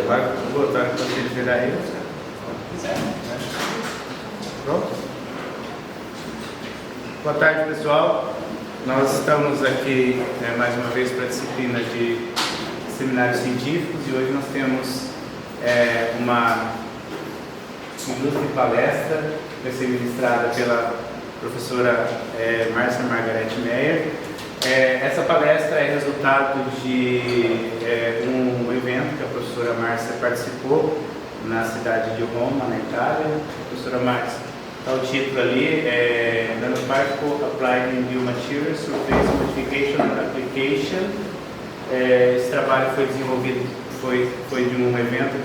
Agora vou botar para vocês verem aí. Pronto? Boa tarde, pessoal. Nós estamos aqui mais uma vez para a disciplina de seminários científicos e hoje nós temos uma ilustre palestra que vai ser ministrada pela professora Márcia Margarete Meyer. Essa palestra é resultado de um evento que a professora Márcia participou na cidade de Roma, na Itália. Professora Márcia, está o título ali, Nanoparticle Applied in Biomaterials, Surface Modification and Application. Esse trabalho foi desenvolvido, foi de um evento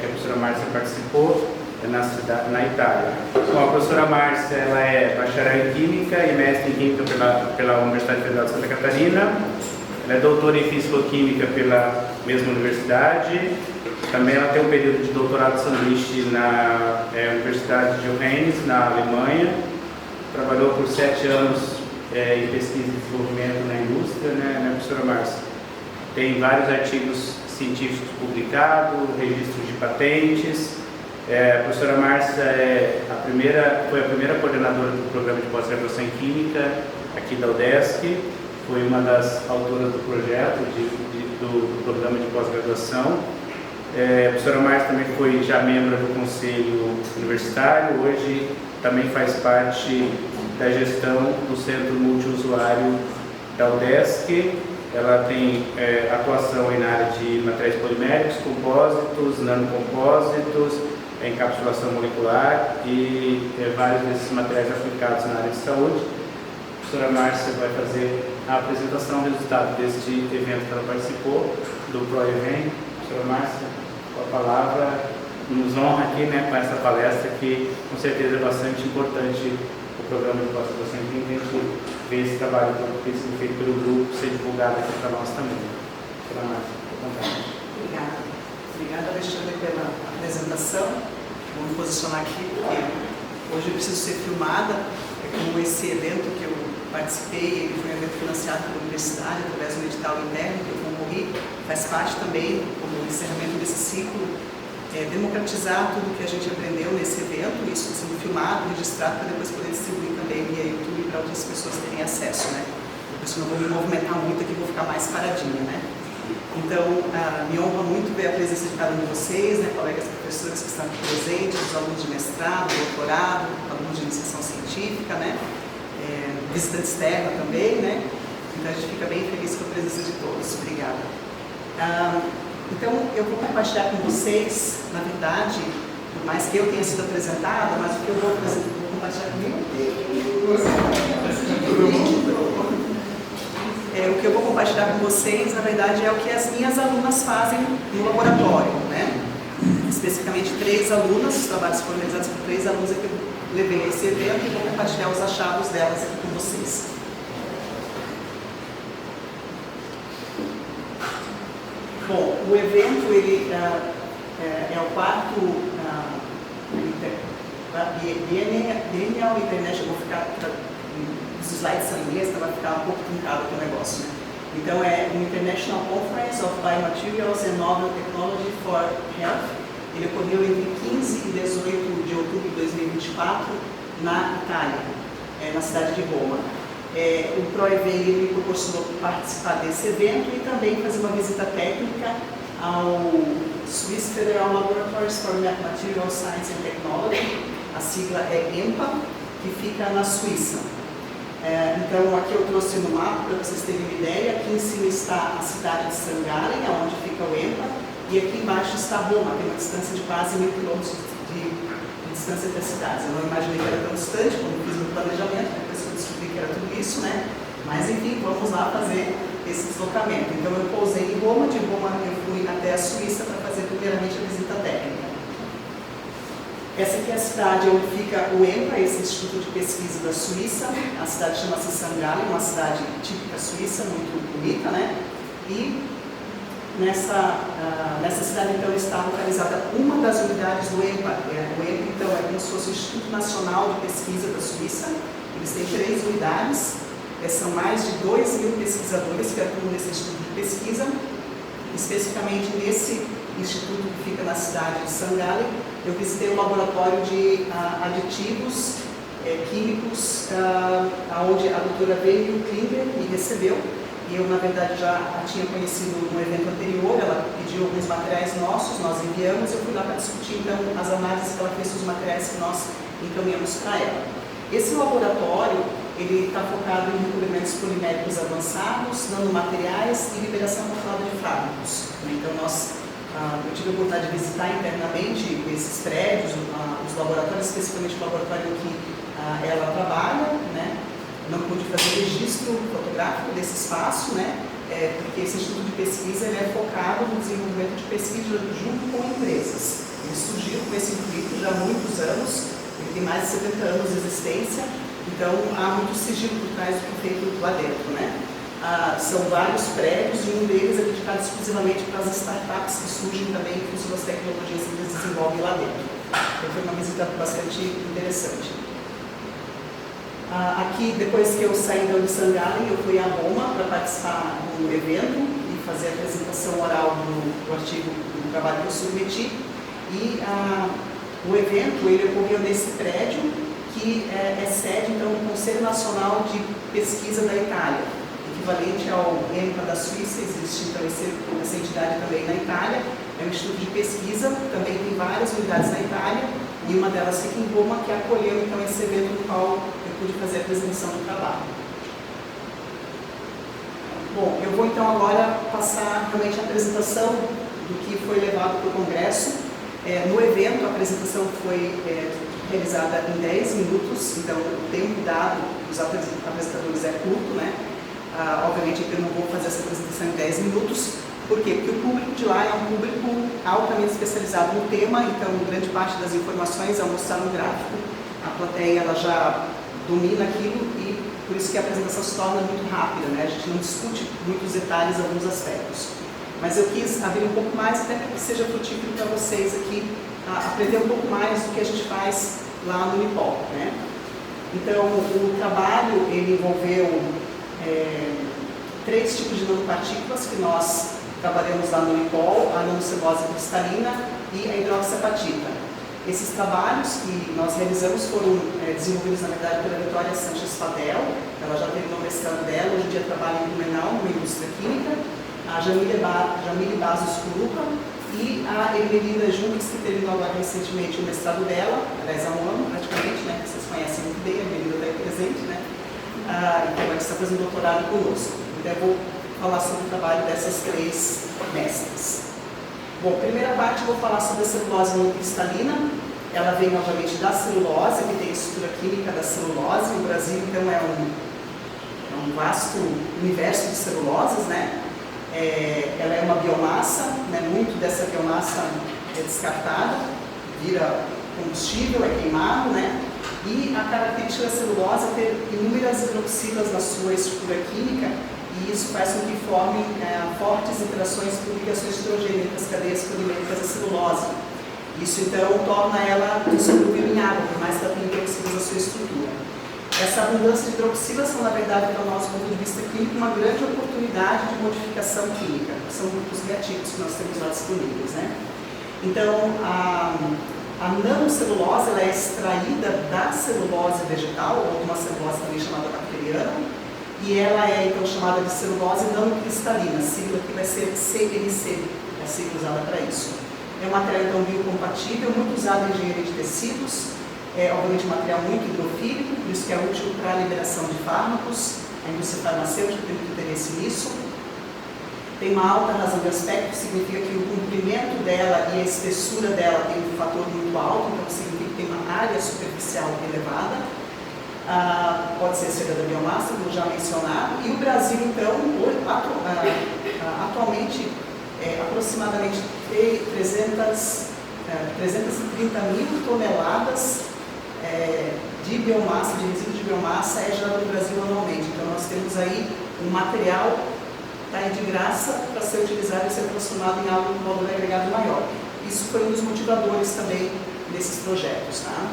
que a professora Márcia participou na Itália. Bom, a professora Márcia ela é bacharel em Química e mestre em Química pela Universidade Federal de Santa Catarina. Ela é doutora em Físico-Química pela mesma universidade. Também ela tem um período de doutorado sanduíche na Universidade de Johannes, na Alemanha. Trabalhou por 7 anos em pesquisa e desenvolvimento na indústria, né, professora Márcia? Tem vários artigos científicos publicados, registros de patentes. A professora Márcia foi a primeira coordenadora do programa de pós-graduação em Química aqui da UDESC, foi uma das autoras do projeto do programa de pós-graduação. A professora Márcia também foi já membro do Conselho Universitário, hoje também faz parte da gestão do Centro Multiusuário da UDESC. Ela tem atuação na área de materiais poliméricos, compósitos, nanocompósitos, encapsulação molecular e vários desses materiais aplicados na área de saúde. A professora Márcia vai fazer a apresentação do resultado deste evento que ela participou, do ProEvent. Professora Márcia, com a palavra, nos honra aqui com essa palestra que com certeza é bastante importante o programa de pós-graduação em Química. A gente vê esse trabalho que tem sido feito pelo grupo ser divulgado aqui para nós também. Professora Márcia, fique à vontade. Obrigada. Obrigada, Alexandre, pela apresentação. Vou me posicionar aqui porque hoje eu preciso ser filmada. Como esse evento que eu participei, ele foi um evento financiado pela universidade através do edital interno que eu concorri, faz parte também, como encerramento desse ciclo, democratizar tudo que a gente aprendeu nesse evento, isso sendo filmado, registrado, para depois poder distribuir também via YouTube para outras pessoas terem acesso, né? Por isso não vou me movimentar muito aqui, vou ficar mais paradinha, né? Então, me honra muito ver a presença de cada um de vocês, colegas professores que estão aqui presentes, os alunos de mestrado, doutorado, alunos de iniciação científica, visitante externa também, Então, a gente fica bem feliz com a presença de todos. Obrigada. Então, eu vou compartilhar com vocês, na verdade, por mais que eu tenha sido apresentada, mas o que eu vou compartilhar comigo? O que eu vou compartilhar com vocês, na verdade, é o que as minhas alunas fazem no laboratório, Especificamente 3 alunas, os trabalhos foram realizados por 3 alunas que eu levei a esse evento e vou compartilhar os achados delas aqui com vocês. Bom, o evento ele, é o 4º Biennial International, vou ficar... Os slides são em inglês, então vai ficar um pouco truncado aqui o negócio, Então, é o International Conference of Biomaterials and Novel Technology for Health. Ele ocorreu entre 15 e 18 de outubro de 2024 na Itália, na cidade de Roma. O ProEvent me proporcionou participar desse evento e também fazer uma visita técnica ao Swiss Federal Laboratories for Materials Science and Technology, a sigla é EMPA, que fica na Suíça. Então, aqui eu trouxe no mapa para vocês terem uma ideia. Aqui em cima está a cidade de St. Gallen, onde fica o EMPA, e aqui embaixo está Roma, tem uma distância de quase 1000 quilômetros de distância entre as cidades. Eu não imaginei que era tão distante quando fiz o planejamento, depois eu descobri que era tudo isso, Mas, enfim, vamos lá fazer esse deslocamento. Então, eu pousei em Roma, de Roma eu fui até a Suíça para fazer primeiramente a visita técnica. Essa aqui é a cidade onde fica o EMPA, esse Instituto de Pesquisa da Suíça. A cidade chama-se St. Gallen, uma cidade típica suíça, muito bonita, E nessa cidade, então, está localizada uma das unidades do EMPA. O EMPA, então, é como se fosse o Instituto Nacional de Pesquisa da Suíça. Eles têm 3 unidades, são mais de 2.000 pesquisadores que atuam nesse instituto de pesquisa. especificamente nesse instituto que fica na cidade de Sangalli, eu visitei o laboratório de aditivos químicos, onde a doutora veio Klinger me recebeu. E eu, na verdade, já a tinha conhecido no evento anterior, ela pediu alguns materiais nossos, nós enviamos, eu fui lá para discutir, então, as análises que ela fez dos materiais que nós encaminhamos para ela. Esse laboratório, ele está focado em recobrimentos poliméricos avançados, nanomateriais e liberação controlada de fármacos. Então, eu tive a oportunidade de visitar internamente esses prédios, os laboratórios, especificamente o laboratório em que ela trabalha, né? Não pude fazer registro fotográfico desse espaço, né? Porque esse instituto de pesquisa ele é focado no desenvolvimento de pesquisa junto com empresas. Ele surgiu com esse intuito já há muitos anos, ele tem mais de 70 anos de existência, então há muito sigilo por trás do que é feito lá dentro, né? São vários prédios e um deles é dedicado exclusivamente para as startups que surgem também com suas tecnologias que eles desenvolvem lá dentro. Então foi uma visita bastante interessante. Aqui, depois que eu saí de Sangalli, eu fui a Roma para participar do evento e fazer a apresentação oral do artigo do trabalho que eu submeti. E o evento ele ocorreu nesse prédio, que é sede então, do Conselho Nacional de Pesquisa da Itália, equivalente ao ENPA da Suíça. Existe então essa entidade também na Itália, é um instituto de pesquisa, também tem várias unidades na Itália, e uma delas fica em Roma, que acolheu então esse evento no qual eu pude fazer a apresentação do trabalho. Bom, eu vou então agora passar realmente a apresentação do que foi levado para o Congresso. No evento, a apresentação foi realizada em 10 minutos, então o tempo dado dos apresentadores é curto, né? Obviamente eu não vou fazer essa apresentação em 10 minutos. Por quê? Porque o público de lá é um público altamente especializado no tema, então grande parte das informações, ao mostrar no gráfico, a plateia ela já domina aquilo e por isso que a apresentação se torna muito rápida, né? A gente não discute muitos detalhes, alguns aspectos. Mas eu quis abrir um pouco mais, até para que seja frutífero para vocês aqui, aprender um pouco mais do que a gente faz lá no Unipol, né? Então, o trabalho, ele envolveu 3 tipos de nanopartículas que nós trabalhamos lá no Unipol, a nanocelulose cristalina e a hidroxiapatita. Esses trabalhos que nós realizamos foram desenvolvidos, na verdade, pela Vitória Sanches Fadel. Ela já terminou o mestrado dela, hoje em dia trabalha em Blumenau, numa indústria química. A Jamile Bazos Curupa e a Emelina Junques, que terminou agora recentemente o mestrado dela, aliás, há um ano praticamente, né? Vocês conhecem muito bem, a Emelina está aí presente, né? Então, ela está fazendo doutorado conosco. Então, eu vou falar sobre o trabalho dessas 3 mestres. Bom, primeira parte eu vou falar sobre a celulose monocristalina. Ela vem, obviamente, da celulose, que tem a estrutura química da celulose. O Brasil, então, é um vasto universo de celuloses, né? Ela é uma biomassa, né? Muito dessa biomassa é descartada, vira combustível, é queimado, né? E a característica da celulose é ter inúmeras hidroxilas na sua estrutura química, e isso faz com que formem fortes interações por ligações hidrogênicas, cadeias poliméricas da celulose. Isso então torna ela insolúvel em água, por mais que ela tenha hidroxilas na sua estrutura. Essa abundância de hidroxilas são, na verdade, do nosso ponto de vista clínico, uma grande oportunidade de modificação química. São grupos reativos que nós temos lá disponíveis, né? Então, a nanocelulose ela é extraída da celulose vegetal, ou de uma celulose também chamada bacteriana, e ela é então chamada de celulose nanocristalina, a sigla que vai ser CNC, é a sigla usada para isso. É um material então biocompatível, muito usado em engenharia de tecidos, obviamente um material muito hidrofílico, por isso que é útil para a liberação de fármacos, a indústria farmacêutica tem muito interesse nisso. Tem uma alta razão de aspecto, significa que o comprimento dela e a espessura dela tem um fator muito alto, então significa que tem uma área superficial elevada. Pode ser seda da biomassa, como já mencionado, e o Brasil, então, atualmente, aproximadamente 330 mil toneladas de biomassa, de resíduo de biomassa é gerado no Brasil anualmente. Então, nós temos aí um material de graça para ser utilizado e ser transformado em algo com valor agregado maior. Isso foi um dos motivadores também desses projetos, tá?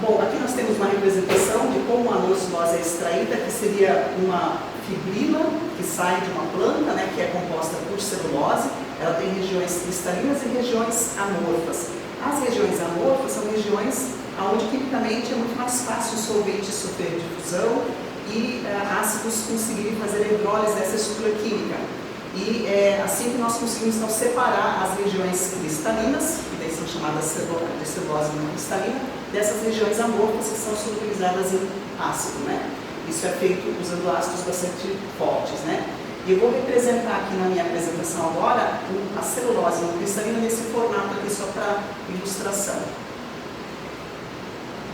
Bom, aqui nós temos uma representação de como a nanocelulose é extraída, que seria uma fibrila, que sai de uma planta, né, que é composta por celulose. Ela tem regiões cristalinas e regiões amorfas. As regiões amorfas são regiões onde quimicamente é muito mais fácil o solvente sofrer difusão e ácidos conseguirem fazer a hidrólise dessa estrutura química. E é assim que nós conseguimos então separar as regiões cristalinas, que daí são chamadas de celulose não cristalina, dessas regiões amorfas que são solubilizadas em ácido, né? Isso é feito usando ácidos bastante fortes, né? E eu vou representar aqui na minha apresentação agora a celulose não cristalina nesse formato aqui só para ilustração.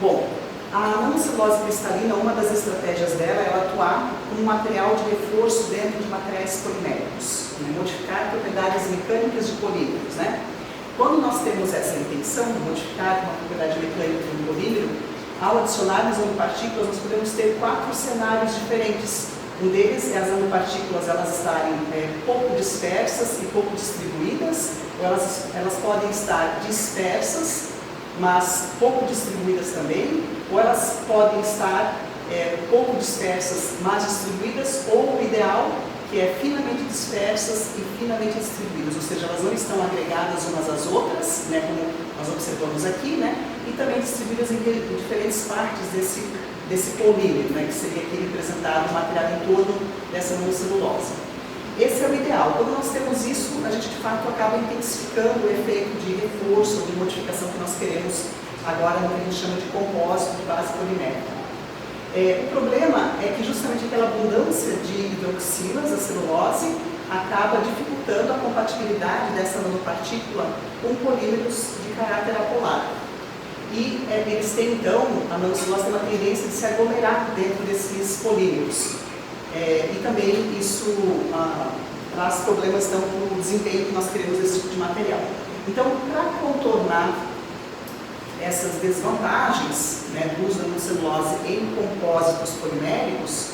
Bom, a nanocelulose cristalina, uma das estratégias dela é ela atuar como um material de reforço dentro de materiais poliméricos, né? Modificar propriedades mecânicas de polímeros, né? Quando nós temos essa intenção de modificar uma propriedade mecânica de um polímero, ao adicionarmos nanopartículas, nós podemos ter 4 cenários diferentes. Um deles é as nanopartículas elas estarem pouco dispersas e pouco distribuídas, ou elas podem estar dispersas, mas pouco distribuídas também, ou elas podem estar pouco dispersas, mas distribuídas, ou o ideal, que é finamente dispersas e finamente distribuídas, ou seja, elas não estão agregadas umas às outras, né, como nós observamos aqui, né, e também distribuídas em diferentes partes desse polímero, né, que seria aqui representado o material em torno dessa nanocelulose. Esse é o ideal. Quando nós temos isso, a gente de fato acaba intensificando o efeito de reforço, de modificação que nós queremos agora no que a gente chama de compósito de base polimérica. O problema é que justamente aquela abundância de hidroxilas, a celulose, acaba dificultando a compatibilidade dessa nanopartícula com polímeros de caráter apolar. E eles têm então, a nanocelulose tem uma tendência de se aglomerar dentro desses polímeros. E também isso traz problemas então, para o desempenho que nós queremos desse tipo de material. Então, para contornar essas desvantagens, né, do uso da nanocelulose em compósitos poliméricos,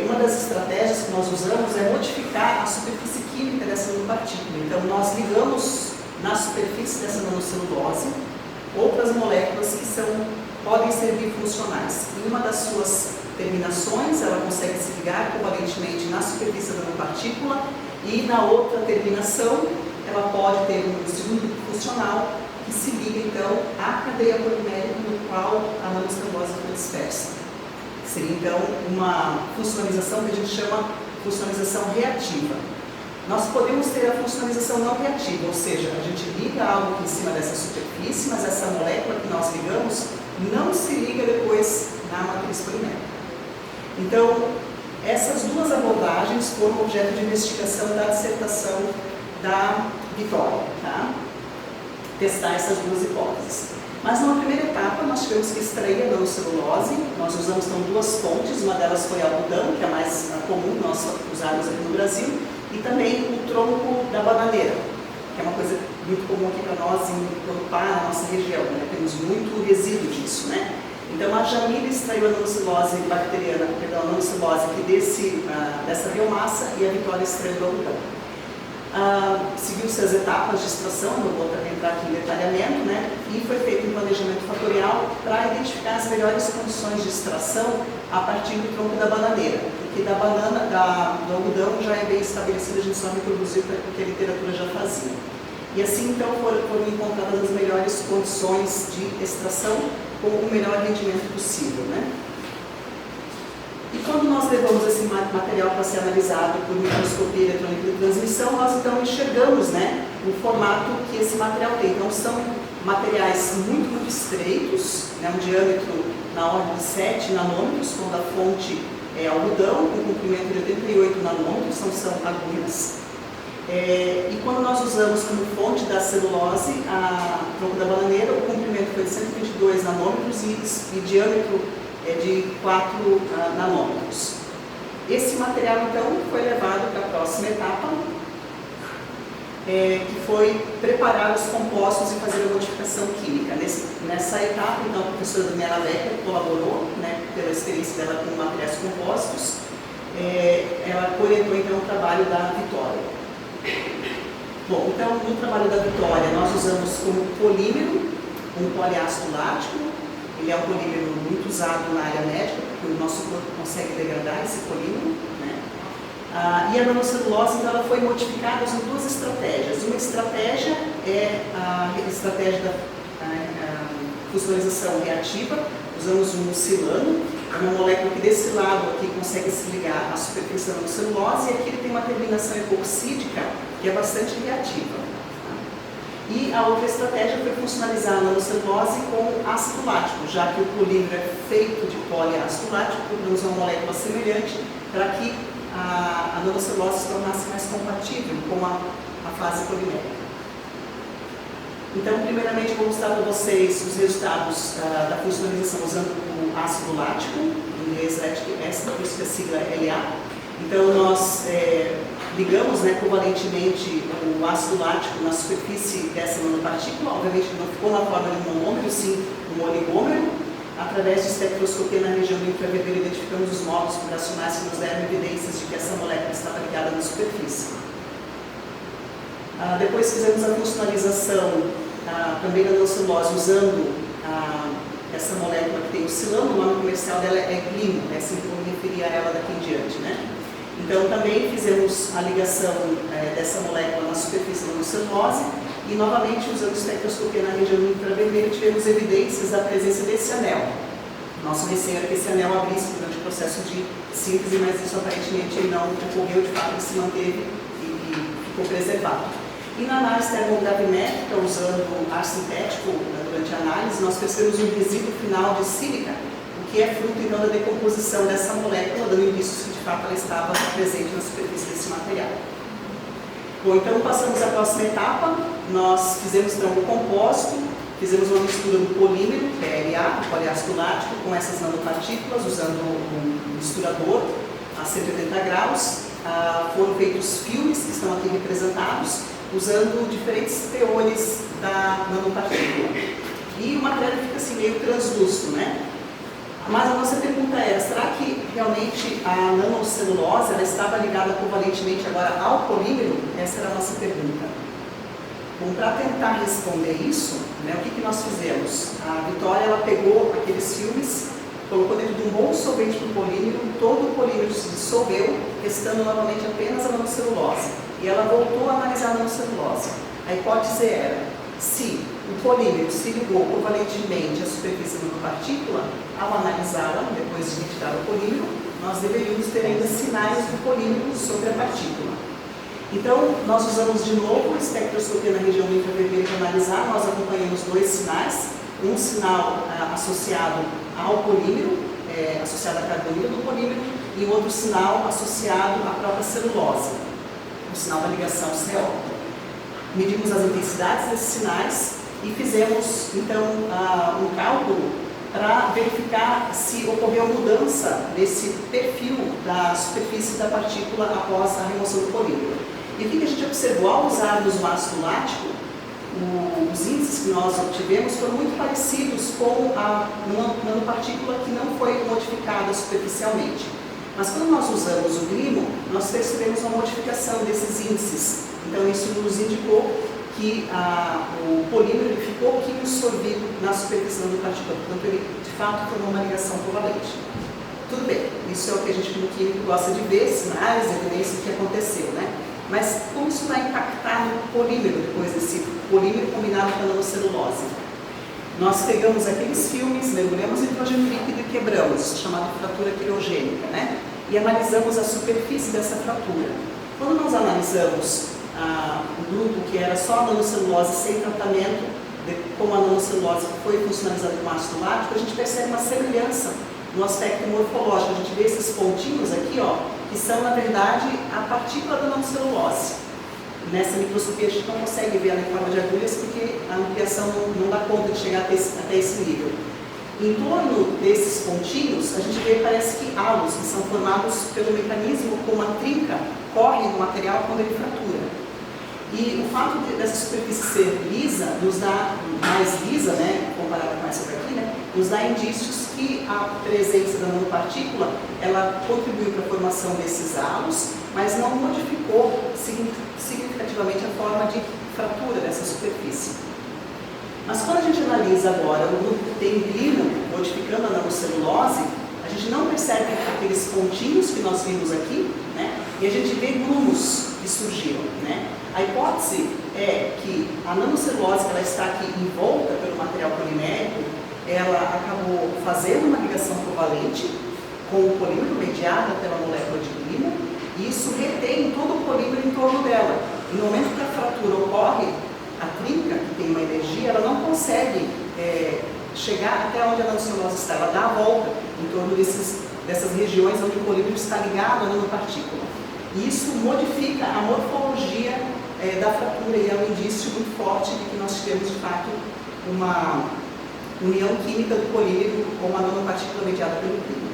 uma das estratégias que nós usamos é modificar a superfície química dessa nanopartícula. Então, nós ligamos na superfície dessa nanocelulose outras moléculas que podem ser bifuncionais. Em uma das suas terminações, ela consegue se ligar covalentemente na superfície da nanopartícula e na outra terminação, ela pode ter um segundo funcional que se liga então à cadeia polimérica no qual a nanocelulose foi dispersa. Seria então uma funcionalização que a gente chama de funcionalização reativa. Nós podemos ter a funcionalização não reativa, ou seja, a gente liga algo aqui em cima dessa superfície, mas essa molécula que nós ligamos não se liga depois na matriz polimérica. Então, essas duas abordagens foram objeto de investigação da dissertação da Vitória, tá? Testar essas duas hipóteses. Mas numa primeira etapa nós tivemos que extrair a nanocelulose. Nós usamos então 2 fontes, uma delas foi algodão, que é a mais comum nós usarmos aqui no Brasil, e também o tronco da bananeira, que é uma coisa muito comum aqui para nós em Urupá, na nossa região, né? Temos muito resíduo disso, né? Então a Jamila extraiu a nanocelulose bacteriana, a nanocelulose aqui dessa biomassa, e a Vitória extraiu do algodão. Seguiu-se as etapas de extração, não vou entrar aqui em detalhamento, né? E foi feito um planejamento fatorial para identificar as melhores condições de extração a partir do tronco da bananeira, porque da banana, do algodão já é bem estabelecido, a gente só reproduzir porque a literatura já fazia. E assim então foram encontradas as melhores condições de extração com o melhor rendimento possível, né? E quando nós levamos esse material para ser analisado por microscopia eletrônica de transmissão, nós então enxergamos, né, o formato que esse material tem. Então são materiais muito, muito estreitos, né, um diâmetro na ordem de 7 nanômetros, quando a fonte é algodão, com comprimento de 88 nanômetros, são agulhas. E quando nós usamos como fonte da celulose a tronco da bananeira, o comprimento foi de 122 nanômetros e diâmetro de 4 nanômetros. Esse material, então, foi levado para a próxima etapa, que foi preparar os compostos e fazer a modificação química. Nessa etapa, então, a professora Daniela Becker colaborou, né, pela experiência dela com materiais compostos. Ela orientou, então, o trabalho da Vitória. Bom, então, no trabalho da Vitória, nós usamos como polímero um poliácido lático. Ele é um polímero muito usado na área médica, porque o nosso corpo consegue degradar esse polímero, né? E a nanocelulose, então, ela foi modificada usando duas estratégias. Uma estratégia é a estratégia da fosforização reativa. Usamos um mucilano, é uma molécula que desse lado aqui consegue se ligar à superfície da nanocelulose, e aqui ele tem uma terminação epoxídica que é bastante reativa. E a outra estratégia foi funcionalizar a nanocelulose com ácido lático, já que o polímero é feito de poliácido lático, procuramos uma molécula semelhante para que a nanocelulose se tornasse mais compatível com a fase polimérica. Então, primeiramente, vou mostrar para vocês os resultados da funcionalização usando o ácido lático, em inglês lactic acid, por isso que a sigla é LA. Então, nós ligamos covalentemente o ácido lático na superfície dessa nanopartícula. Obviamente, não ficou na forma de um monômero, sim um oligômero. Através de espectroscopia na região do infravermelho, identificamos os módulos vibracionais que nos deram evidências de que essa molécula estava ligada na superfície. Depois fizemos a funcionalização também da nanocelulose usando essa molécula que tem o silano. O nome comercial dela é glimo, é assim que eu vou me referir a ela daqui em diante, né? Então também fizemos a ligação dessa molécula na superfície da nanocelulose e novamente usando espectroscopia na região do infravermelho tivemos evidências da presença desse anel. Nosso receio era que esse anel abrisse durante o processo de síntese, mas isso aparentemente não ocorreu, de fato ele se manteve e ficou preservado. E na análise termogravimétrica, usando ar sintético durante a análise, nós percebemos um resíduo final de sílica, o que é fruto então da decomposição dessa molécula, dando indícios que de fato ela estava presente na superfície desse material. Bom, então passamos à próxima etapa, nós fizemos então o compósito, fizemos uma mistura do polímero, PLA, poliácido lático, com essas nanopartículas, usando um misturador a 180 graus. Foram feitos filmes que estão aqui representados, usando diferentes teores da nanopartícula. E o material fica assim meio translúcido, né? Mas a nossa pergunta era, será que realmente a nanocelulose ela estava ligada covalentemente agora ao polímero? Essa era a nossa pergunta. Bom, para tentar responder isso, né, o que nós fizemos? A Vitória ela pegou aqueles filmes, colocou dentro de um bom solvente do polímero, todo o polímero se dissolveu, restando novamente apenas a nanocelulose. E ela voltou a analisar a nanocelulose. A hipótese era, se o polímero se ligou covalentemente à superfície da nanopartícula, ao analisá-la, depois de retirar o polímero, nós deveríamos ter ainda sinais do polímero sobre a partícula. Então, nós usamos de novo espectroscopia na região do infravermelho para analisar, nós acompanhamos dois sinais, um sinal associado ao polímero, associado à carbonila do polímero, e outro sinal associado à própria celulose, o sinal da ligação CO. Medimos as intensidades desses sinais e fizemos, então, um cálculo para verificar se ocorreu mudança nesse perfil da superfície da partícula após a remoção do polímero. E o que a gente observou? Ao usarmos o ácido lático, os índices que nós obtivemos foram muito parecidos com a nanopartícula que não foi modificada superficialmente. Mas quando nós usamos o glimo, nós percebemos uma modificação desses índices. Então isso nos indicou que o polímero ficou um pouquinho sorvido na superfície da nanopartícula, portanto ele de fato formou uma ligação covalente. Tudo bem, isso é o que a gente como químico gosta de ver, sinais, evidências do que aconteceu, né? Mas como isso vai impactar no polímero depois desse polímero combinado com a nanocelulose? Nós pegamos aqueles filmes, mergulhamos em nitrogênio líquido e quebramos, chamada fratura quirogênica, né? E analisamos a superfície dessa fratura. Quando nós analisamos o grupo que era só a nanocelulose sem tratamento, como a nanocelulose foi funcionalizada com ácido lático, a gente percebe uma semelhança no aspecto morfológico. A gente vê esses pontinhos aqui, ó, que são, na verdade, a partícula da nanocelulose. Nessa microscopia a gente não consegue ver ela em forma de agulhas porque a ampliação não dá conta de chegar até esse nível. Em torno desses pontinhos, a gente vê, parece que halos, que são formados pelo mecanismo como a trinca corre no material quando ele fratura. E o fato dessa superfície ser lisa, nos dá, mais lisa, né, comparada com essa daqui, né, nos dá indícios que a presença da nanopartícula, ela contribuiu para a formação desses halos, mas não modificou significativamente a forma de fratura dessa superfície. Mas quando a gente analisa agora o grupo que tem glimo modificando a nanocelulose, a gente não percebe aqueles pontinhos que nós vimos aqui, né? E a gente vê grumos que surgiram, né? A hipótese é que a nanocelulose, que ela está aqui envolta pelo material polimérico, ela acabou fazendo uma ligação covalente com o polímero mediada pela molécula de glimo, e isso retém todo o polímero em torno dela. E no momento que a fratura ocorre, a trinca, que tem uma energia, ela não consegue chegar até onde a nanocelulose está, ela dá a volta em torno dessas regiões onde o polímero está ligado à nanopartícula. E isso modifica a morfologia da fratura e é um indício muito forte de que nós tivemos, de fato, uma união química do polímero com uma nanopartícula mediada pelo glimo.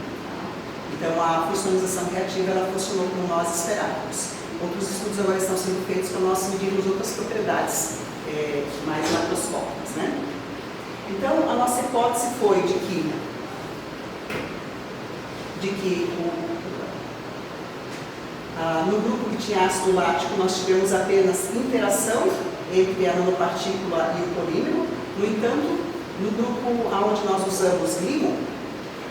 Então, a funccionalização reativa ela funcionou como nós esperávamos. Outros estudos agora estão sendo feitos para nós medirmos outras propriedades mais macroscópicas, né? Então, a nossa hipótese foi de que no grupo que tinha ácido lático nós tivemos apenas interação entre a nanopartícula e o polímero. No entanto, no grupo onde nós usamos glimo,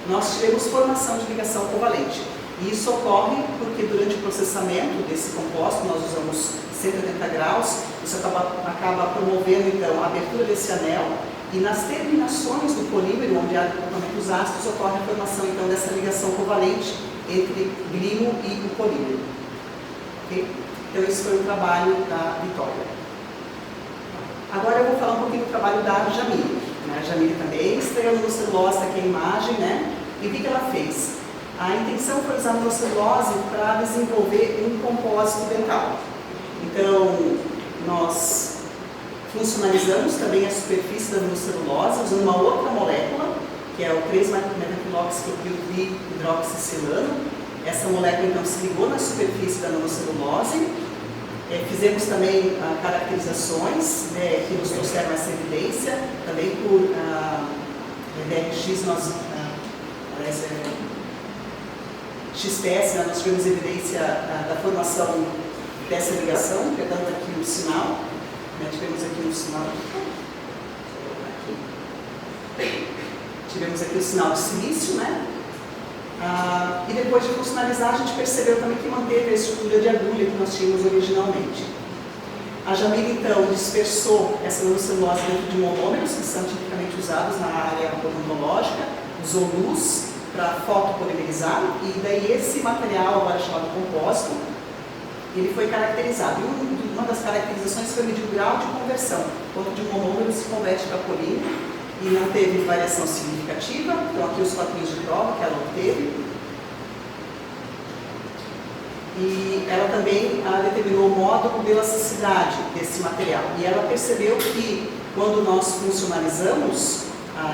nós tivemos formação de ligação covalente. E isso ocorre porque durante o processamento desse composto, nós usamos 180 graus, isso acaba promovendo então a abertura desse anel, e nas terminações do polímero, onde há agrupamentos ácidos, ocorre a formação então dessa ligação covalente entre glimo e o polímero. Okay? Então esse foi o trabalho da Vitória. Agora eu vou falar um pouquinho do trabalho da Jamile. A Jamile também estreou no nanocelulose, aqui a imagem, né? E o que ela fez? A intenção foi usar a nanocelulose para desenvolver um compósito dental. Então, nós funcionalizamos também a superfície da nanocelulose usando uma outra molécula, que é o 3-metafiloxipropilhidroxicilano. Essa molécula, então, se ligou na superfície da nanocelulose. Fizemos também caracterizações que nos trouxeram essa evidência. Também por DRX, XPS, nós tivemos evidência da formação dessa ligação, pegando aqui o sinal. Tivemos aqui um sinal. Tivemos aqui o sinal de silício, né? E depois de funcionalizar, a gente percebeu também que manteve a estrutura de agulha que nós tínhamos originalmente. A Jamile, então, dispersou essa nanocelulose dentro de monômeros, que são tipicamente usados na área odontológica, usou luz para fotopolimerizar, e daí esse material, agora chamado compósito, ele foi caracterizado. E uma das caracterizações foi medir o grau de conversão, quanto de monômero se converte para polímero, e não teve variação significativa. Então aqui os fatores de prova que ela obteve. E ela também determinou o módulo de elasticidade desse material. E ela percebeu que quando nós funcionalizamos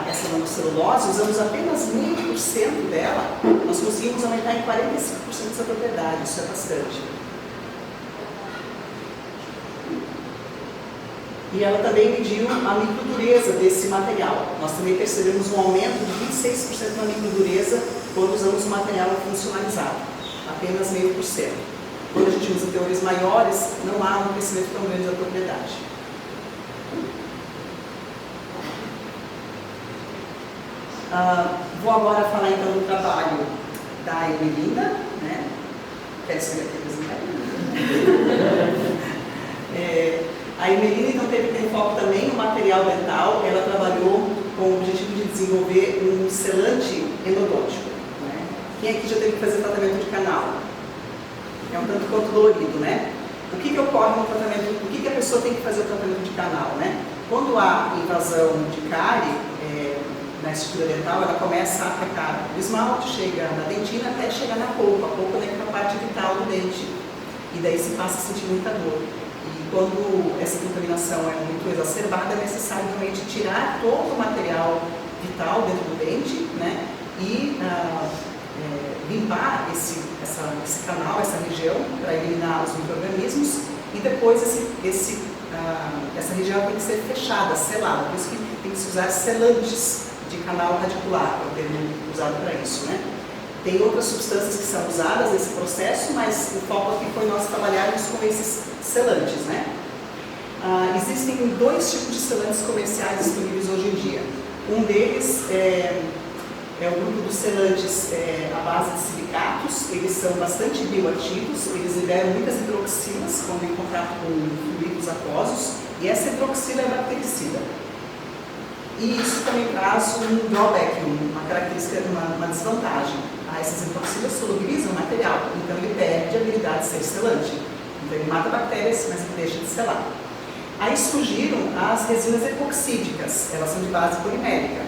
essa nanocelulose, usamos apenas 0,5% dela, nós conseguimos aumentar em 45% essa propriedade. Isso é bastante. E ela também mediu a microdureza desse material. Nós também percebemos um aumento de 26% na microdureza quando usamos o material funcionalizado, apenas 0,5%. Quando a gente usa teores maiores, não há um crescimento tão grande da propriedade. Vou agora falar então do trabalho da Emelinda, né? Quer ser aqui a Emelinda então teve foco também no material dental. Ela trabalhou com o objetivo de desenvolver um selante endodôntico. Né? Quem aqui já teve que fazer tratamento de canal? É um tanto quanto dolorido, né? O que ocorre no tratamento? O que a pessoa tem que fazer o tratamento de canal, né? Quando há invasão de cárie na estrutura dental, ela começa a atacar o esmalte, chega na dentina até chegar na polpa. A polpa é a parte vital do dente. E daí se passa a sentir muita dor. Quando essa contaminação é muito exacerbada, é necessário realmente tirar todo o material vital dentro do dente, né, e limpar esse canal, essa região, para eliminar os micro-organismos, e depois essa região tem que ser fechada, selada, por isso que tem que se usar selantes de canal radicular, é o termo usado para isso, né. Tem outras substâncias que são usadas nesse processo, mas o foco aqui foi nós trabalharmos com esses selantes, né? Existem 2 tipos de selantes comerciais disponíveis hoje em dia. Um deles é o grupo dos selantes à base de silicatos. Eles são bastante bioativos, eles liberam muitas hidroxilas quando em contato com fluidos aquosos, e essa hidroxila é bactericida. E isso também traz um drawback, uma característica, uma desvantagem. Essas hidroxilas solubilizam o material, então ele perde a habilidade de ser selante. Então ele mata bactérias, mas ele deixa de selar. Aí surgiram as resinas epoxídicas, elas são de base polimérica.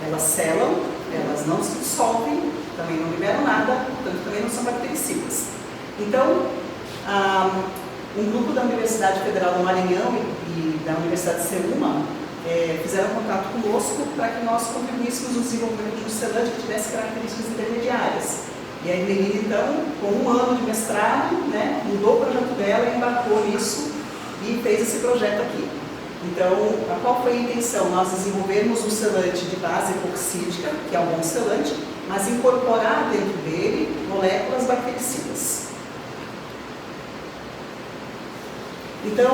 Elas selam, elas não se dissolvem, também não liberam nada, portanto também não são bactericidas. Então, um grupo da Universidade Federal do Maranhão e da Universidade de Ceúma fizeram contato conosco para que nós contribuíssemos no desenvolvimento de um selante que tivesse características intermediárias. E a Emeline, então, com 1 ano de mestrado, né, mudou o projeto dela, embarcou nisso e fez esse projeto aqui. Então, qual foi a intenção? Nós desenvolvermos um selante de base epoxídica, que é um bom selante, mas incorporar dentro dele moléculas bactericidas. Então,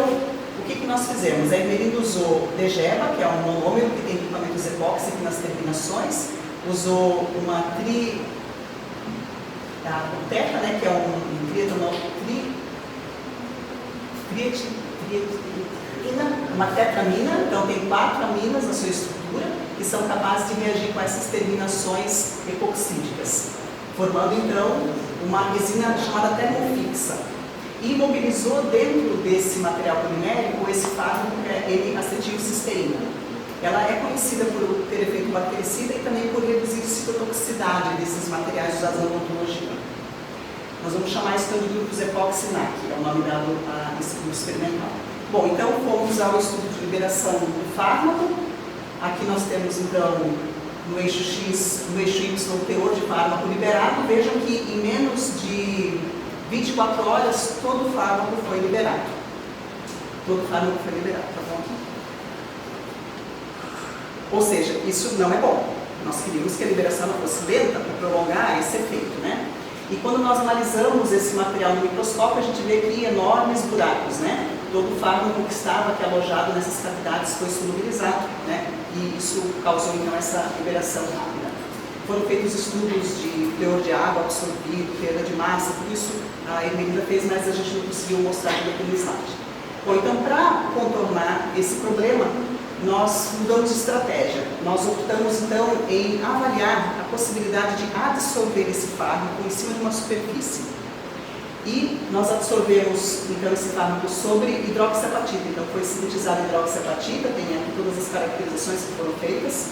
o que nós fizemos? A Emeline usou Degeba, que é um monômero que tem equipamentos epóxi aqui nas terminações, usou uma tetra, né, que é um trietanol, uma tetramina, então tem 4 aminas na sua estrutura que são capazes de reagir com essas terminações epoxídicas, formando então uma resina chamada termofixa. E imobilizou dentro desse material polimérico esse fármaco que é N-acetilcisteína. Ela é conhecida por ter efeito bactericida e também por reduzir a citotoxicidade desses materiais usados na odontologia. Nós vamos chamar isso de grupos epoxinac, é o nome dado a esse grupo experimental. Bom, então fomos ao estudo de liberação do fármaco. Aqui nós temos então no eixo X, no eixo Y, o teor de fármaco liberado. Vejam que em menos de 24 horas todo o fármaco foi liberado. Todo o fármaco foi liberado, tá bom? Ou seja, isso não é bom. Nós queríamos que a liberação não fosse lenta para prolongar esse efeito, né? E quando nós analisamos esse material no microscópio, a gente vê aqui enormes buracos, né? Todo o fármaco que estava aqui alojado nessas cavidades foi solubilizado, né? E isso causou então essa liberação rápida. Foram feitos estudos de teor de água absorvido, perda de massa, tudo isso a Emeline fez, mas a gente não conseguiu mostrar aqui no slide. Bom, então para contornar esse problema, nós mudamos de estratégia. Nós optamos então em avaliar a possibilidade de absorver esse fármaco em cima de uma superfície. E nós absorvemos então esse fármaco sobre hidroxiapatita. Então foi sintetizada hidroxiapatita, tem aqui todas as caracterizações que foram feitas.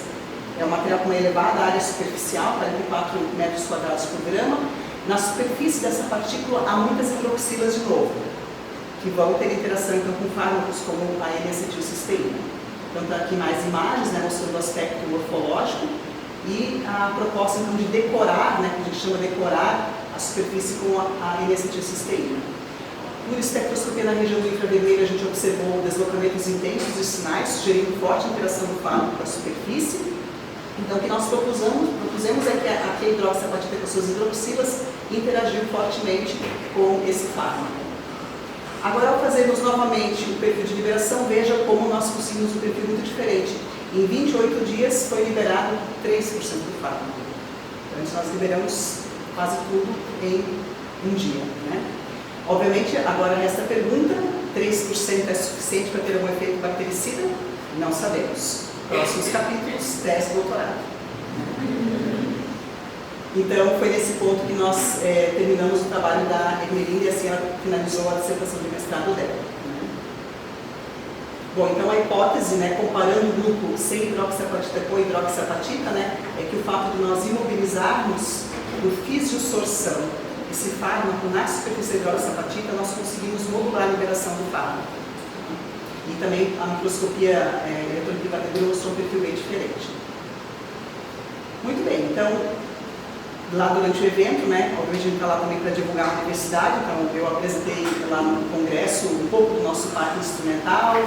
É um material com uma elevada área superficial, 44 metros quadrados por grama. Na superfície dessa partícula há muitas hidroxilas de novo, que vão ter interação então com fármacos como a N-acetilcisteína. Então está aqui mais imagens, né, mostrando o aspecto morfológico e a proposta então de decorar, né, que a gente chama de decorar a superfície com a N-acetilcisteína. Por espectroscopia na região do infravermelho a gente observou deslocamentos intensos de sinais, sugerindo forte interação do fármaco com a superfície. Então, o que nós propusemos é que a hidroxiapatita com suas hidroxilas interagiu fortemente com esse fármaco. Agora, ao fazermos novamente o perfil de liberação, veja como nós conseguimos um perfil muito diferente. Em 28 dias foi liberado 3% do fármaco. Então, nós liberamos quase tudo em um dia, né? Obviamente, agora resta a pergunta, 3% é suficiente para ter algum efeito bactericida? Não sabemos. Próximos capítulos, tese de doutorado. Então, foi nesse ponto que nós terminamos o trabalho da Emeline e assim ela finalizou a dissertação de mestrado dela. Bom, então a hipótese, né, comparando o grupo sem hidroxiapatita com hidroxiapatita, né, é que o fato de nós imobilizarmos por fisiosorção esse fármaco na superfície da hidroxiapatita, nós conseguimos modular a liberação do fármaco. E também a microscopia eletronicamente mostrou um perfil bem diferente. Muito bem, então, lá durante o evento, né, obviamente a gente está lá também para divulgar a universidade, então eu apresentei lá no congresso um pouco do nosso parque instrumental,